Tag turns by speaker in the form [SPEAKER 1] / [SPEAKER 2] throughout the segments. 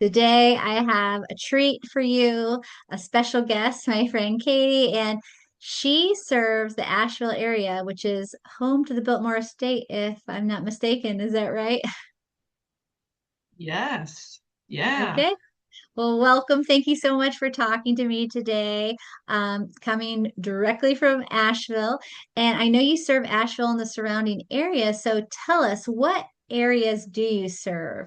[SPEAKER 1] Today, I have a treat for you, a special guest, my friend Katie, and she serves the Asheville area, which is home to the Biltmore Estate, if I'm not mistaken. Is that right?
[SPEAKER 2] Yes. Yeah.
[SPEAKER 1] Okay. Well, welcome. Thank you so much for talking to me today, coming directly from Asheville. And I know you serve Asheville and the surrounding area. So tell us, what areas do you serve?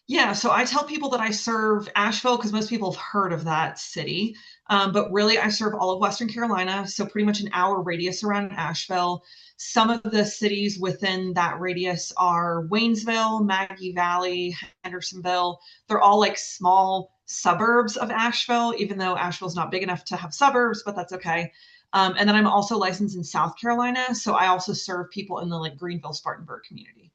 [SPEAKER 2] Yeah. So I tell people that I serve Asheville because most people have heard of that city. But really, I serve all of Western Carolina. So pretty much an hour radius around Asheville. Some of the cities within that radius are Waynesville, Maggie Valley, Hendersonville. They're all like small suburbs of Asheville, even though Asheville's not big enough to have suburbs, but that's okay. And then I'm also licensed in South Carolina. So I also serve people in the like Greenville, Spartanburg community.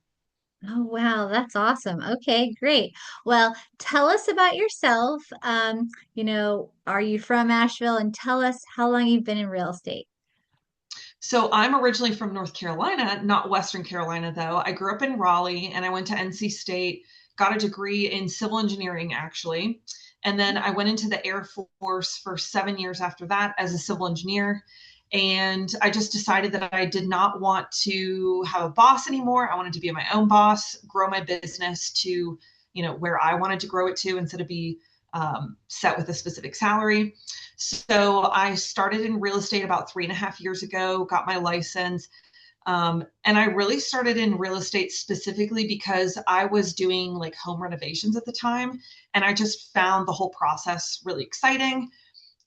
[SPEAKER 1] Oh, wow, that's awesome. Okay, great. Well, tell us about yourself. Are you from Asheville? And tell us how long you've been in real estate.
[SPEAKER 2] So I'm originally from North Carolina, not Western Carolina, though. I grew up in Raleigh and I went to NC State, got a degree in civil engineering, actually. And then I went into the Air Force for 7 years after that as a civil engineer. And I just decided that I did not want to have a boss anymore. I wanted to be my own boss, grow my business to, where I wanted to grow it to instead of be set with a specific salary. So I started in real estate about 3.5 years ago, got my license. And I really started in real estate specifically because I was doing like home renovations at the time. And I just found the whole process really exciting.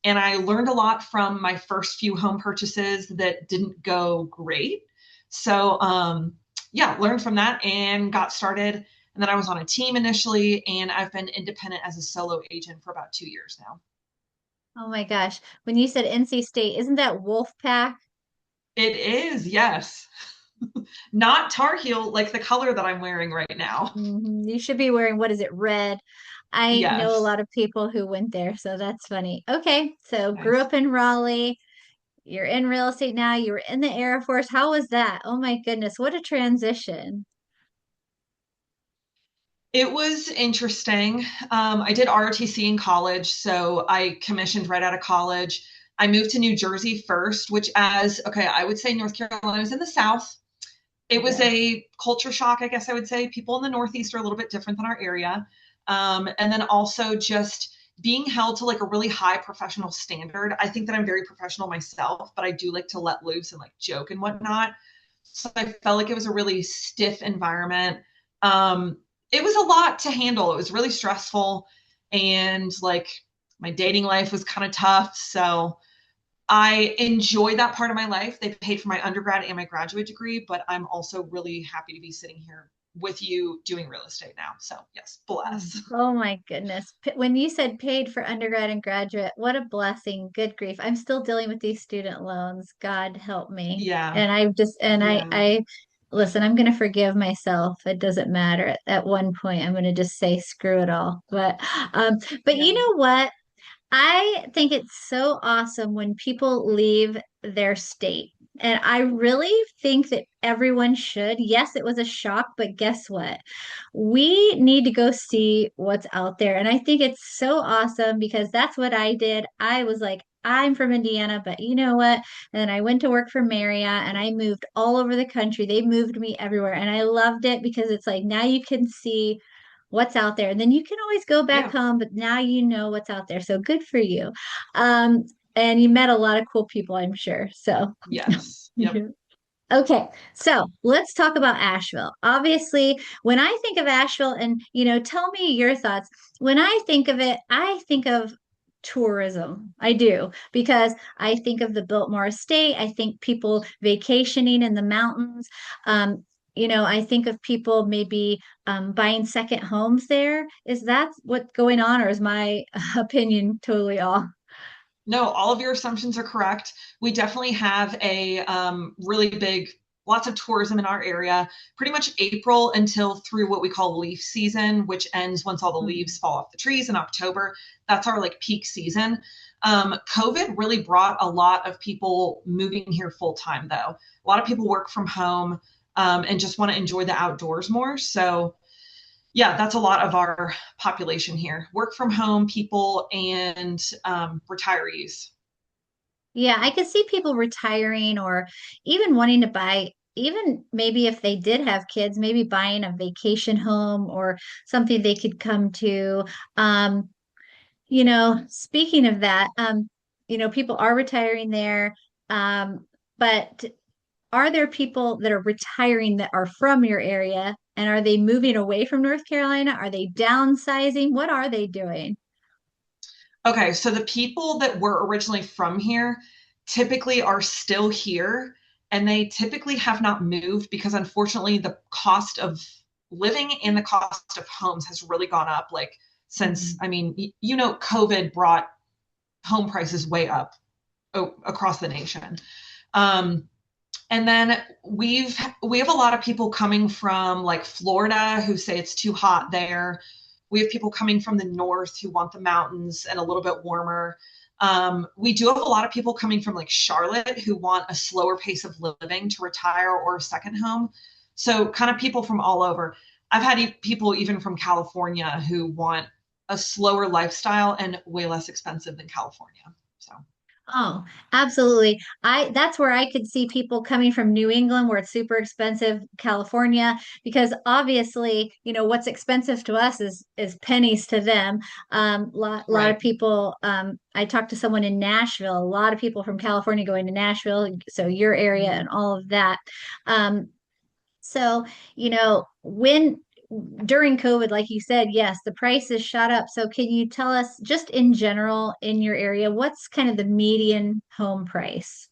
[SPEAKER 2] And I learned a lot from my first few home purchases that didn't go great. So, yeah, learned from that and got started. And then I was on a team initially, and I've been independent as a solo agent for about 2 years now.
[SPEAKER 1] Oh my gosh. When you said NC State, isn't that Wolf Pack?
[SPEAKER 2] It is, yes. Not Tar Heel like the color that I'm wearing right now.
[SPEAKER 1] You should be wearing, what is it, red? I know a
[SPEAKER 2] Yes.
[SPEAKER 1] lot of people who went there, so that's funny. Okay, so grew
[SPEAKER 2] Nice.
[SPEAKER 1] up in Raleigh. You're in real estate now. You were in the Air Force. How was that? Oh my goodness, what a transition.
[SPEAKER 2] It was interesting. I did ROTC in college, so I commissioned right out of college. I moved to New Jersey first, which, okay, I would say North Carolina is in the South. It was
[SPEAKER 1] Yes.
[SPEAKER 2] a culture shock, I guess I would say. People in the Northeast are a little bit different than our area. And then also just being held to like a really high professional standard. I think that I'm very professional myself, but I do like to let loose and like joke and whatnot. So I felt like it was a really stiff environment. Um, it was a lot to handle. It was really stressful. And like my dating life was kind of tough. So I enjoyed that part of my life. They paid for my undergrad and my graduate degree, but I'm also really happy to be sitting here with you doing real estate now. So, yes,
[SPEAKER 1] Oh,
[SPEAKER 2] bless.
[SPEAKER 1] oh my goodness. When you said paid for undergrad and graduate, what a blessing. Good grief. I'm still dealing with these student loans. God help me.
[SPEAKER 2] Yeah.
[SPEAKER 1] And I've just, and
[SPEAKER 2] Yeah.
[SPEAKER 1] I listen, I'm going to forgive myself. It doesn't matter. At one point, I'm going to just say screw it all. But you
[SPEAKER 2] Yeah.
[SPEAKER 1] know what? I think it's so awesome when people leave their state. And I really think that everyone should. Yes, it was a shock, but guess what? We need to go see what's out there. And I think it's so awesome because that's what I did. I was like, I'm from Indiana, but you know what? And then I went to work for Marriott and I moved all over the country. They moved me everywhere. And I loved it because it's like now you can see what's out there. And then you can always go back
[SPEAKER 2] Yeah.
[SPEAKER 1] home, but now you know what's out there. So good for you. And you met a lot of cool people, I'm sure. So
[SPEAKER 2] Yes. Yep.
[SPEAKER 1] okay, so let's talk about Asheville. Obviously, when I think of Asheville, and tell me your thoughts. When I think of it, I think of tourism. I do because I think of the Biltmore Estate. I think people vacationing in the mountains. I think of people maybe buying second homes there. Is that what's going on, or is my opinion totally off?
[SPEAKER 2] No, all of your assumptions are correct. We definitely have a really big, lots of tourism in our area, pretty much April until through what we call leaf season, which ends once all the leaves fall off the trees in October. That's our like peak season. COVID really brought a lot of people moving here full time, though. A lot of people work from home and just want to enjoy the outdoors more. So Yeah, that's a lot of our population here. Work from home people and retirees.
[SPEAKER 1] Yeah, I could see people retiring or even wanting to buy, even maybe if they did have kids, maybe buying a vacation home or something they could come to. Um, Speaking of that, people are retiring there. Um, but are there people that are retiring that are from your area? And are they moving away from North Carolina? Are they downsizing? What are they doing?
[SPEAKER 2] Okay, so the people that were originally from here typically are still here, and they typically have not moved because unfortunately the cost of living and the cost of homes has really gone up. Like since,
[SPEAKER 1] Mhm.
[SPEAKER 2] I mean, COVID brought home prices way up across the nation. Um, and then we have a lot of people coming from like Florida who say it's too hot there. We have people coming from the north who want the mountains and a little bit warmer. We do have a lot of people coming from like Charlotte who want a slower pace of living to retire or a second home. So kind of people from all over. I've had people even from California who want a slower lifestyle and way less expensive than California. So.
[SPEAKER 1] Oh, absolutely. That's where I could see people coming from New England where it's super expensive, California, because obviously, what's expensive to us is pennies to them. Lot of
[SPEAKER 2] Right.
[SPEAKER 1] people, I talked to someone in Nashville, a lot of people from California going to Nashville, so your area and
[SPEAKER 2] Mhm.
[SPEAKER 1] all of that. Um, so, when during COVID, like you said, yes, the prices shot up. So, can you tell us just in general in your area, what's kind of the median home price?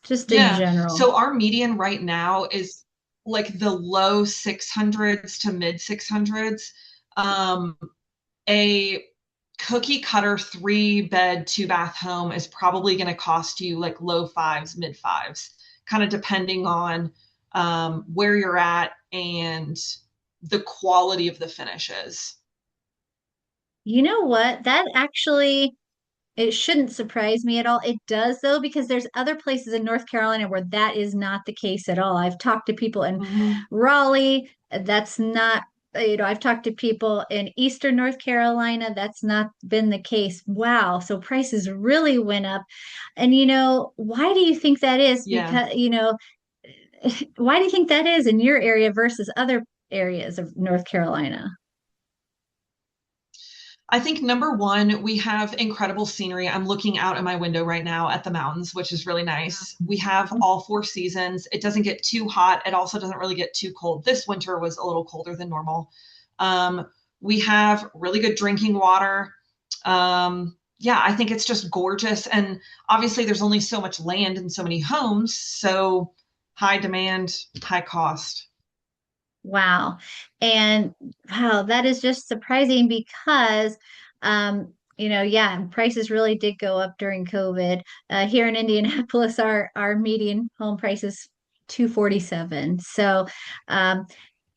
[SPEAKER 1] Just in
[SPEAKER 2] Yeah.
[SPEAKER 1] general.
[SPEAKER 2] So our median right now is like the low 600s to mid 600s. Um, a cookie cutter 3 bed, 2 bath home is probably going to cost you like low fives, mid fives, kind of depending on where you're at and the quality of the finishes.
[SPEAKER 1] You know what? That actually It shouldn't surprise me at all. It does though, because there's other places in North Carolina where that is not the case at all. I've talked to people in
[SPEAKER 2] Hmm.
[SPEAKER 1] Raleigh, that's not, I've talked to people in Eastern North Carolina, that's not been the case. Wow. So prices really went up. And why do you think that is?
[SPEAKER 2] Yeah.
[SPEAKER 1] Why do you think that is in your area versus other areas of North Carolina?
[SPEAKER 2] I think number one, we have incredible scenery. I'm looking out of my window right now at the mountains, which is really nice. We have all 4 seasons. It doesn't get too hot. It also doesn't really get too cold. This winter was a little colder than normal. Um, we have really good drinking water. Yeah, I think it's just gorgeous. And obviously, there's only so much land and so many homes. So high demand, high cost.
[SPEAKER 1] Wow. And wow, that is just surprising because yeah, prices really did go up during COVID. Here in Indianapolis, our median home price is 247. So um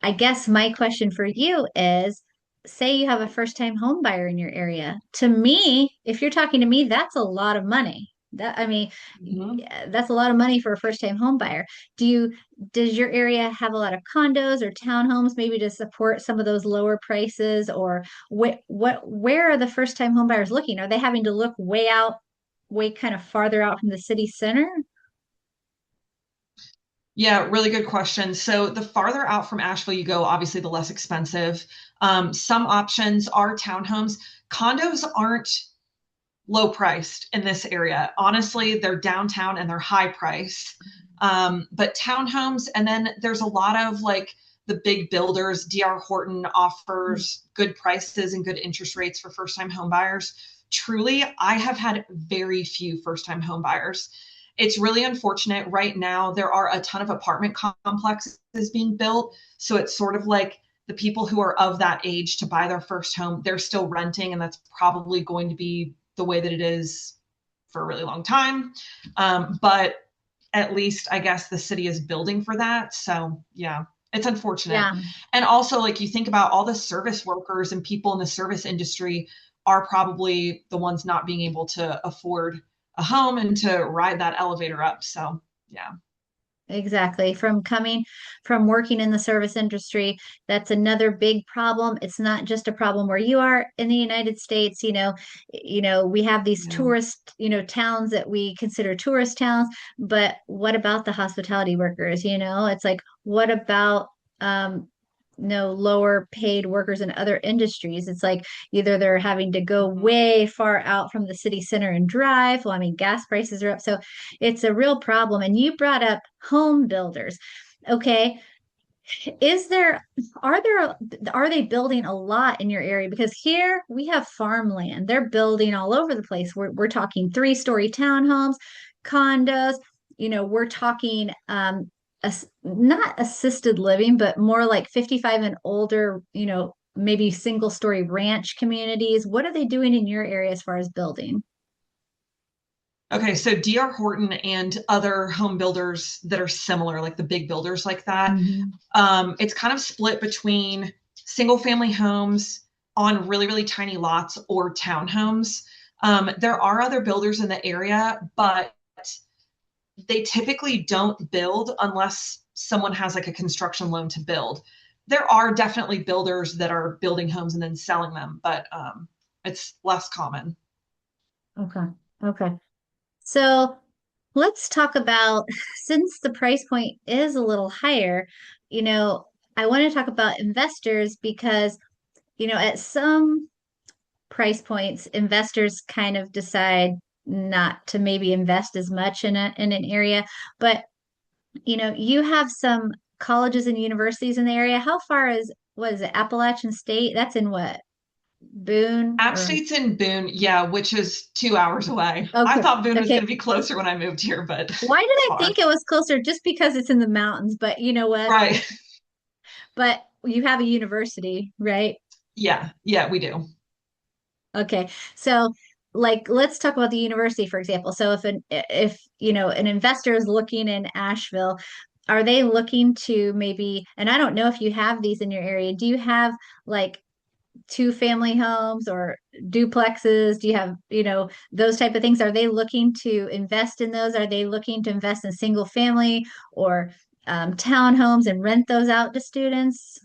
[SPEAKER 1] I guess my question for you is, say you have a first-time home buyer in your area. To me, if you're talking to me, that's a lot of money.
[SPEAKER 2] Mhm.
[SPEAKER 1] Yeah, that's a lot of money for a first-time home buyer. Do you does your area have a lot of condos or townhomes maybe to support some of those lower prices? Or where are the first-time home buyers looking? Are they having to look way out, way kind of farther out from the city center?
[SPEAKER 2] Yeah, really good question. So the farther out from Asheville you go, obviously the less expensive. Some options are townhomes. Condos aren't low priced in this area. Honestly, they're downtown and they're high price. But townhomes, and then there's a lot of like the big builders. DR Horton offers good prices and good interest rates for first time home buyers. Truly, I have had very few first time home buyers. It's really unfortunate. Right now, there are a ton of apartment complexes being built. So it's sort of like the people who are of that age to buy their first home, they're still renting, and that's probably going to be the way that it is for a really long time. But at least I guess the city is building for that. So yeah, it's unfortunate.
[SPEAKER 1] Yeah.
[SPEAKER 2] And also, like you think about all the service workers and people in the service industry are probably the ones not being able to afford a home and to ride that elevator up. So yeah.
[SPEAKER 1] Exactly. From working in the service industry, that's another big problem. It's not just a problem where you are in the United States, we have these
[SPEAKER 2] Yeah.
[SPEAKER 1] tourist, towns that we consider tourist towns, but what about the hospitality workers? It's like, what about um lower paid workers in other industries? It's like either they're having to go
[SPEAKER 2] Mhm.
[SPEAKER 1] way far out from the city center and drive. Well, I mean, gas prices are up. So it's a real problem. And you brought up home builders. Okay. Is there, are they building a lot in your area? Because here we have farmland. They're building all over the place. We're talking three-story townhomes, condos, we're talking not assisted living, but more like 55 and older, maybe single-story ranch communities. What are they doing in your area as far as building?
[SPEAKER 2] Okay, so DR Horton and other home builders that are similar, like the big builders like that,
[SPEAKER 1] Mhm.
[SPEAKER 2] it's kind of split between single family homes on really, really tiny lots or townhomes. There are other builders in the area, but they typically don't build unless someone has like a construction loan to build. There are definitely builders that are building homes and then selling them, but it's less common.
[SPEAKER 1] Okay. Okay. So let's talk about, since the price point is a little higher, you know, I want to talk about investors because, at some price points, investors kind of decide not to maybe invest as much in an area. But, you have some colleges and universities in the area. How far what is it, Appalachian State? That's in what? Boone
[SPEAKER 2] App
[SPEAKER 1] or
[SPEAKER 2] State's in Boone, yeah, which is 2 hours away. I
[SPEAKER 1] okay.
[SPEAKER 2] thought Boone was
[SPEAKER 1] Okay.
[SPEAKER 2] going to be closer when I moved here, but
[SPEAKER 1] Why did
[SPEAKER 2] it's
[SPEAKER 1] I
[SPEAKER 2] far.
[SPEAKER 1] think it was closer? Just because it's in the mountains, but you know what?
[SPEAKER 2] Right.
[SPEAKER 1] But you have a university, right?
[SPEAKER 2] Yeah, yeah, we do.
[SPEAKER 1] Okay. So like let's talk about the university, for example. So if an investor is looking in Asheville, are they looking to maybe, and I don't know if you have these in your area, do you have like two family homes or duplexes? Do you have, those type of things? Are they looking to invest in those? Are they looking to invest in single family or townhomes and rent those out to students?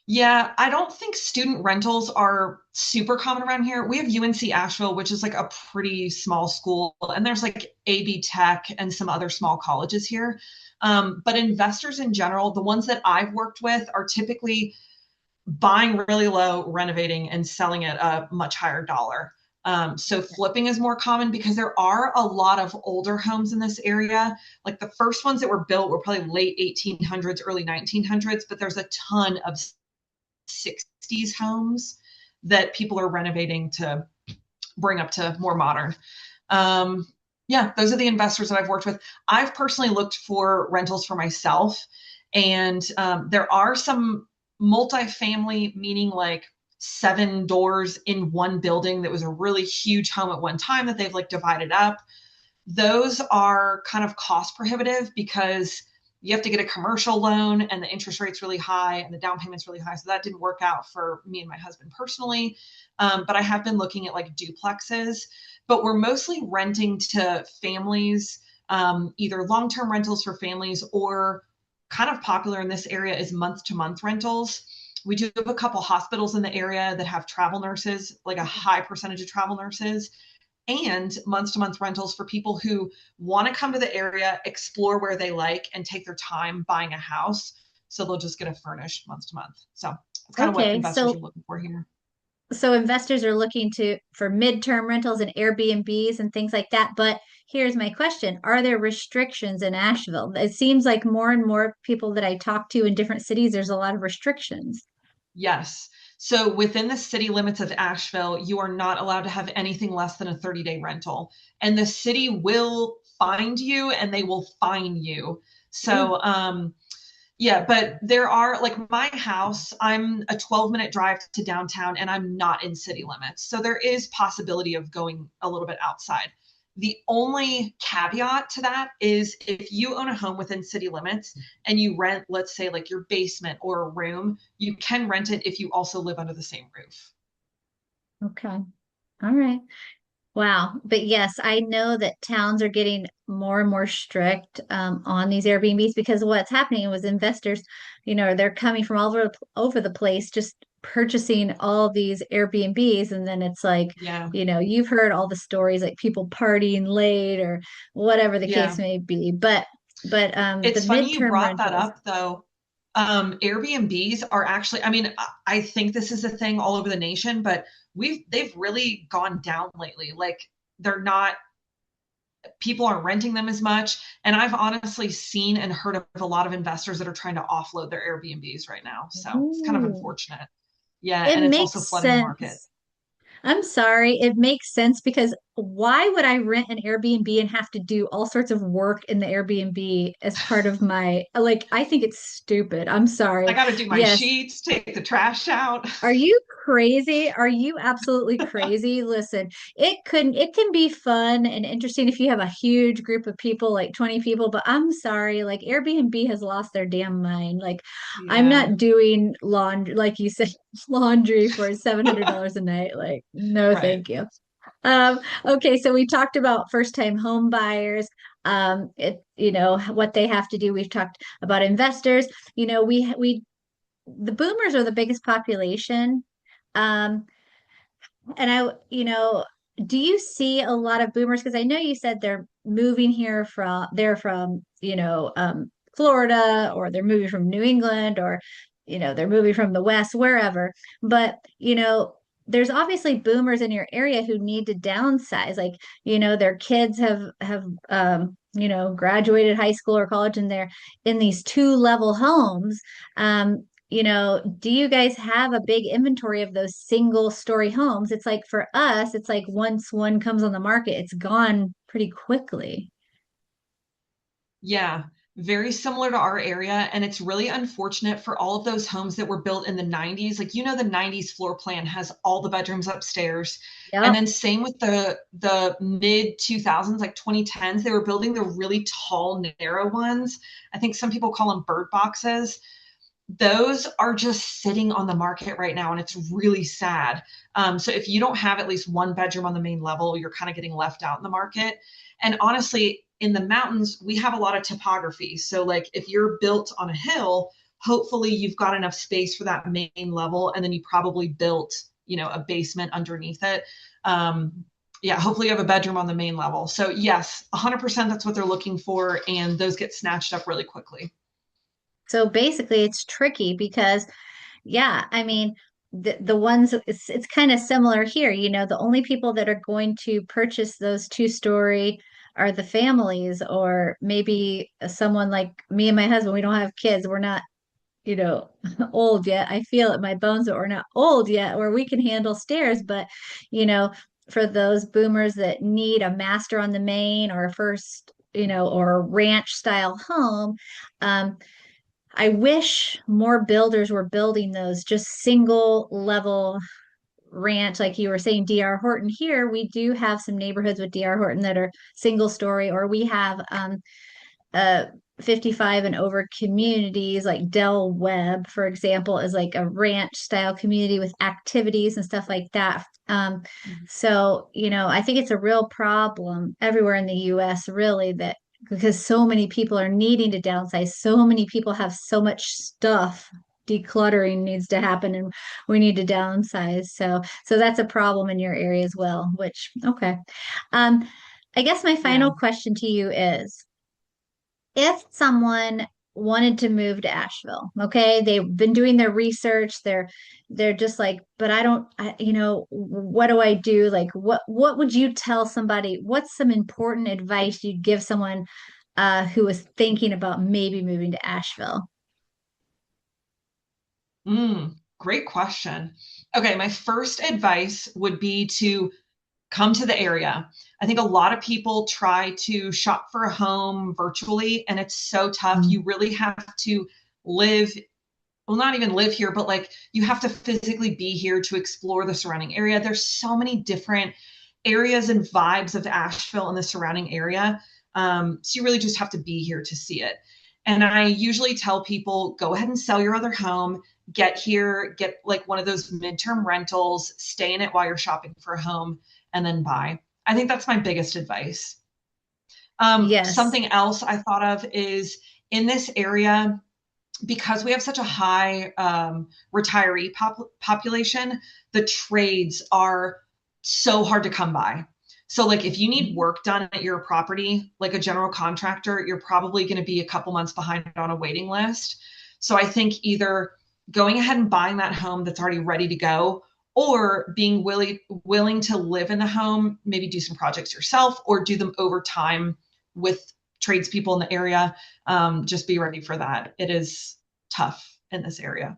[SPEAKER 2] Yeah, I don't think student rentals are super common around here. We have UNC Asheville, which is like a pretty small school, and there's like AB Tech and some other small colleges here. But investors in general, the ones that I've worked with, are typically buying really low, renovating, and selling at a much higher dollar. So flipping is more common because there are a lot of older homes in this area. Like the first ones that were built were probably late 1800s, early 1900s, but there's a ton of 60s homes that people are renovating to bring up to more modern. Yeah, those are the investors that I've worked with. I've personally looked for rentals for myself, and there are some multifamily, meaning like 7 doors in one building that was a really huge home at one time that they've like divided up. Those are kind of cost prohibitive because you have to get a commercial loan and the interest rate's really high and the down payment's really high. So that didn't work out for me and my husband personally. But I have been looking at like duplexes, but we're mostly renting to families, either long term rentals for families or kind of popular in this area is month to month rentals. We do have a couple hospitals in the area that have travel nurses, like a high percentage of travel nurses, and month to month rentals for people who want to come to the area, explore where they like, and take their time buying a house. So they'll just get a furnished month to month. So it's kind of what
[SPEAKER 1] Okay,
[SPEAKER 2] investors are
[SPEAKER 1] so
[SPEAKER 2] looking for here.
[SPEAKER 1] investors are looking to for midterm rentals and Airbnbs and things like that. But here's my question. Are there restrictions in Asheville? It seems like more and more people that I talk to in different cities, there's a lot of restrictions.
[SPEAKER 2] Yes. So within the city limits of Asheville, you are not allowed to have anything less than a 30-day rental. And the city will find you and they will fine you.
[SPEAKER 1] Ooh,
[SPEAKER 2] So yeah, but there are like my house, I'm a 12-minute drive to downtown and I'm not in city limits. So there is possibility of going a little bit outside. The only caveat to that is if you own a home within city limits and you rent, let's say, like your basement or a room, you can rent it if you also live under the same roof.
[SPEAKER 1] okay. All right. Wow. But yes, I know that towns are getting more and more strict on these Airbnbs because what's happening was investors, they're coming from all over the place, just purchasing all these Airbnbs. And then it's like,
[SPEAKER 2] Yeah.
[SPEAKER 1] you've heard all the stories like people partying late or whatever the case
[SPEAKER 2] Yeah.
[SPEAKER 1] may be. But the
[SPEAKER 2] It's funny you
[SPEAKER 1] midterm
[SPEAKER 2] brought that
[SPEAKER 1] rentals.
[SPEAKER 2] up though. Airbnbs are actually, I mean, I think this is a thing all over the nation, but they've really gone down lately. Like they're not, people aren't renting them as much. And I've honestly seen and heard of a lot of investors that are trying to offload their Airbnbs right now. So it's kind of
[SPEAKER 1] Ooh,
[SPEAKER 2] unfortunate. Yeah.
[SPEAKER 1] it
[SPEAKER 2] And it's also
[SPEAKER 1] makes
[SPEAKER 2] flooding the market.
[SPEAKER 1] sense. I'm sorry. It makes sense because why would I rent an Airbnb and have to do all sorts of work in the Airbnb as part of I think it's stupid. I'm
[SPEAKER 2] I
[SPEAKER 1] sorry.
[SPEAKER 2] got to do my
[SPEAKER 1] Yes.
[SPEAKER 2] sheets, take the trash out.
[SPEAKER 1] Are you crazy? Are you absolutely crazy? Listen, it can be fun and interesting if you have a huge group of people, like 20 people, but I'm sorry, like Airbnb has lost their damn mind. Like I'm
[SPEAKER 2] Yeah.
[SPEAKER 1] not doing laundry, like you said, laundry for $700 a night. Like, no,
[SPEAKER 2] Right.
[SPEAKER 1] thank you. Okay, so we talked about first time home buyers, what they have to do. We've talked about investors. The boomers are the biggest population. Um, and do you see a lot of boomers? Because I know you said they're from, Florida, or they're moving from New England, or, they're moving from the West, wherever. But, there's obviously boomers in your area who need to downsize. Like, their kids graduated high school or college, and they're in these two-level homes. Do you guys have a big inventory of those single story homes? It's like for us, it's like once one comes on the market, it's gone pretty quickly.
[SPEAKER 2] Yeah, very similar to our area. And it's really unfortunate for all of those homes that were built in the 90s. Like, the 90s floor plan has all the bedrooms upstairs. And
[SPEAKER 1] Yep.
[SPEAKER 2] then same with the mid 2000s, like 2010s, they were building the really tall, narrow ones. I think some people call them bird boxes. Those are just sitting on the market right now, and it's really sad. So if you don't have at least one bedroom on the main level, you're kind of getting left out in the market. And honestly, in the mountains, we have a lot of topography. So like if you're built on a hill, hopefully you've got enough space for that main level, and then you probably built, a basement underneath it. Yeah, hopefully you have a bedroom on the main level. So yes, 100% that's what they're looking for, and those get snatched up really quickly.
[SPEAKER 1] So basically, it's tricky because, yeah, I mean, the ones it's kind of similar here. The only people that are going to purchase those two-story are the families, or maybe someone like me and my husband. We don't have kids. We're not you know, old yet. I feel it in my bones that we're not old yet, where we can handle stairs. But, you know, for those boomers that need a master on the main or a first, or a ranch style home, um, I wish more builders were building those just single level ranch, like you were saying, DR Horton. Here we do have some neighborhoods with DR Horton that are single story, or we have uh 55 and over communities like Del Webb, for example, is like a ranch style community with activities and stuff like that. So, I think it's a real problem everywhere in the US, really, that because so many people are needing to downsize, so many people have so much stuff. Decluttering needs to happen, and we need to downsize. So that's a problem in your area as well, which, okay. Um, I guess my
[SPEAKER 2] Yeah.
[SPEAKER 1] final question to you is, if someone wanted to move to Asheville, okay, they've been doing their research, they're just like, but what do I do? Like, what would you tell somebody? What's some important advice you'd give someone who was thinking about maybe moving to Asheville?
[SPEAKER 2] Great question. Okay, my first advice would be to come to the area. I think a lot of people try to shop for a home virtually, and it's so tough.
[SPEAKER 1] Mm.
[SPEAKER 2] You really have to live, well, not even live here, but like you have to physically be here to explore the surrounding area. There's so many different areas and vibes of Asheville and the surrounding area. So you really just have to be here to see it. And I usually tell people go ahead and sell your other home, get here, get like one of those midterm rentals, stay in it while you're shopping for a home, and then buy. I think that's my biggest advice.
[SPEAKER 1] Yes.
[SPEAKER 2] Something else I thought of is in this area, because we have such a high retiree population, the trades are so hard to come by. So, like, if you need work done at your property, like a general contractor, you're probably going to be a couple months behind on a waiting list. So, I think either going ahead and buying that home that's already ready to go, or being willing to live in the home, maybe do some projects yourself, or do them over time with tradespeople in the area. Just be ready for that. It is tough in this area.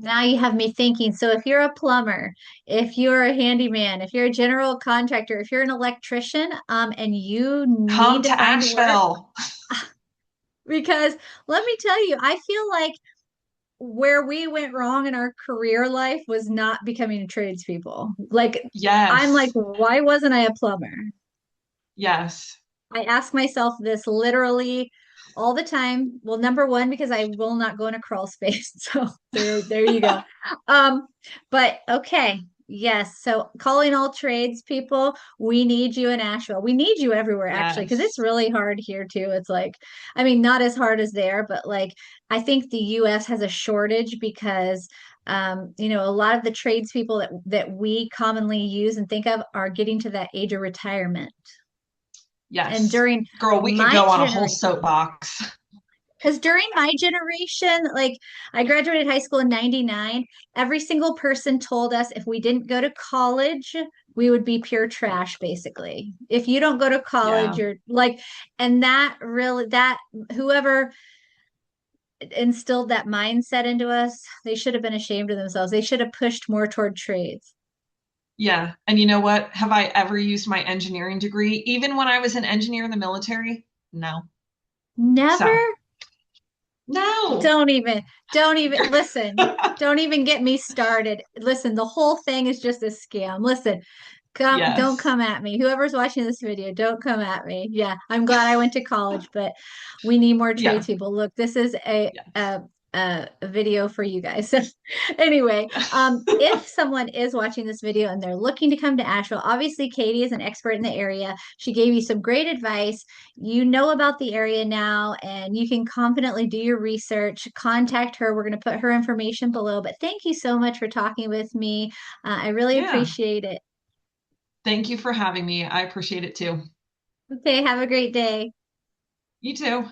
[SPEAKER 1] Now you have me thinking. So if you're a plumber, if you're a handyman, if you're a general contractor, if you're an electrician, and you
[SPEAKER 2] Come
[SPEAKER 1] need to
[SPEAKER 2] to
[SPEAKER 1] find work,
[SPEAKER 2] Asheville.
[SPEAKER 1] because let me tell you, I feel like where we went wrong in our career life was not becoming tradespeople. Like, I'm like,
[SPEAKER 2] Yes.
[SPEAKER 1] why wasn't I a plumber?
[SPEAKER 2] Yes.
[SPEAKER 1] I ask myself this literally all the time. Well, number one, because I will not go in a crawl space. So there you go. Um, but okay. Yes. So calling all trades people, we need you in Asheville. We need you everywhere actually, because it's
[SPEAKER 2] Yes.
[SPEAKER 1] really hard here too. It's like, I mean, not as hard as there, but like I think the US has a shortage because a lot of the tradespeople that we commonly use and think of are getting to that age of retirement. And
[SPEAKER 2] Yes.
[SPEAKER 1] during
[SPEAKER 2] Girl, we could
[SPEAKER 1] my
[SPEAKER 2] go on a whole
[SPEAKER 1] generation,
[SPEAKER 2] soapbox.
[SPEAKER 1] because during my generation, like I graduated high school in 99, every single person told us if we didn't go to college, we would be pure trash, basically. If you don't go to college,
[SPEAKER 2] Yeah.
[SPEAKER 1] you're like, and that really, that whoever instilled that mindset into us, they should have been ashamed of themselves. They should have pushed more toward trades.
[SPEAKER 2] Yeah. And you know what? Have I ever used my engineering degree, even when I was an engineer in the military? No.
[SPEAKER 1] Never.
[SPEAKER 2] So, no.
[SPEAKER 1] Don't even listen. Don't even get me started. Listen, the whole thing is just a scam. Listen, don't
[SPEAKER 2] Yes.
[SPEAKER 1] come at me. Whoever's watching this video, don't come at me. Yeah, I'm glad I went to college, but we need more
[SPEAKER 2] Yeah.
[SPEAKER 1] tradespeople. Look, this is a
[SPEAKER 2] Yes.
[SPEAKER 1] a a video for you guys. Anyway, if someone is watching this video and they're looking to come to Asheville, obviously Katie is an expert in the area. She gave you some great advice. You know about the area now, and you can confidently do your research. Contact her. We're going to put her information below. But thank you so much for talking with me. I really
[SPEAKER 2] Yeah.
[SPEAKER 1] appreciate it.
[SPEAKER 2] Thank you for having me. I appreciate it too.
[SPEAKER 1] Okay, have a great day.
[SPEAKER 2] You too.